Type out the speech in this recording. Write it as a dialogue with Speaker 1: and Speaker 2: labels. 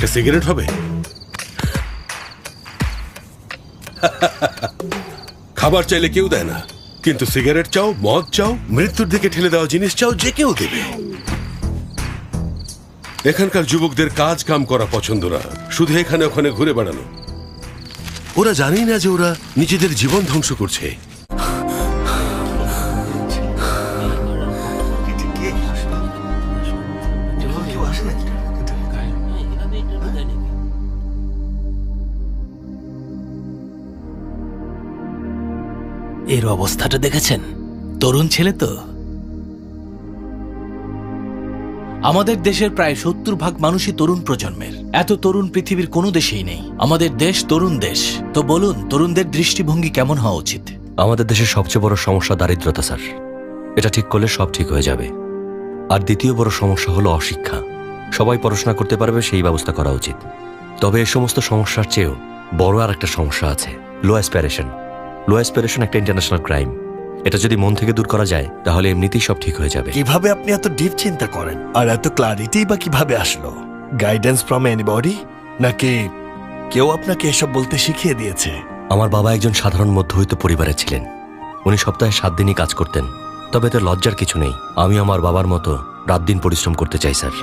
Speaker 1: একটা সিগারেট হবে? খাবার চাইলে কেউ দেয় না, কিন্তু সিগারেট চাও, মদ চাও, মৃত্যুর দিকে ঠেলে দেওয়া জিনিস চাও, যে কেউ দেবে। এখানকার যুবকদের কাজ কাম করা পছন্দ না, শুধু এখানে ওখানে ঘুরে বেড়ানো। ওরা জানেই না যে ওরা নিজেদের জীবন ধ্বংস করছে।
Speaker 2: এর অবস্থাটা দেখেছেন? তরুণ ছেলে তো। আমাদের দেশের প্রায় 70% মানুষই তরুণ প্রজন্মের। এত তরুণ পৃথিবীর কোনো দেশেই নেই। আমাদের দেশ তরুণ দেশ। তো বলুন, তরুণদের দৃষ্টিভঙ্গি কেমন হওয়া উচিত?
Speaker 3: আমাদের দেশের সবচেয়ে বড় সমস্যা দারিদ্রতা স্যার। এটা ঠিক করলে সব ঠিক হয়ে যাবে। আর দ্বিতীয় বড় সমস্যা হলো অশিক্ষা। সবাই পড়াশোনা করতে পারবে সেই ব্যবস্থা করা উচিত। তবে এই সমস্ত সমস্যার চেয়েও বড় আর একটা সমস্যা আছে, লো অ্যাসপিরেশন। লো অ্যাসপিরেশন একটা ইন্টারন্যাশনাল ক্রাইম। এটা যদি মন থেকে দূর করা যায় তাহলে এমনিতেই সব ঠিক হয়ে যাবে।
Speaker 4: কিভাবে আপনি এত ডিপ চিন্তা করেন আর এত ক্লারিটি বা কিভাবে আসলো? গাইডেন্স ফ্রম এনিবডি, নাকি কেউ আপনাকে এসব বলতে শিখিয়ে দিয়েছে?
Speaker 3: আমার বাবা একজন সাধারণ মধ্যবিত্ত পরিবারে ছিলেন। উনি সপ্তাহে 7 দিনই কাজ করতেন। তবে এতে লজ্জার কিছু নেই। আমি আমার বাবার মতো রাত দিন পরিশ্রম করতে চাই স্যার।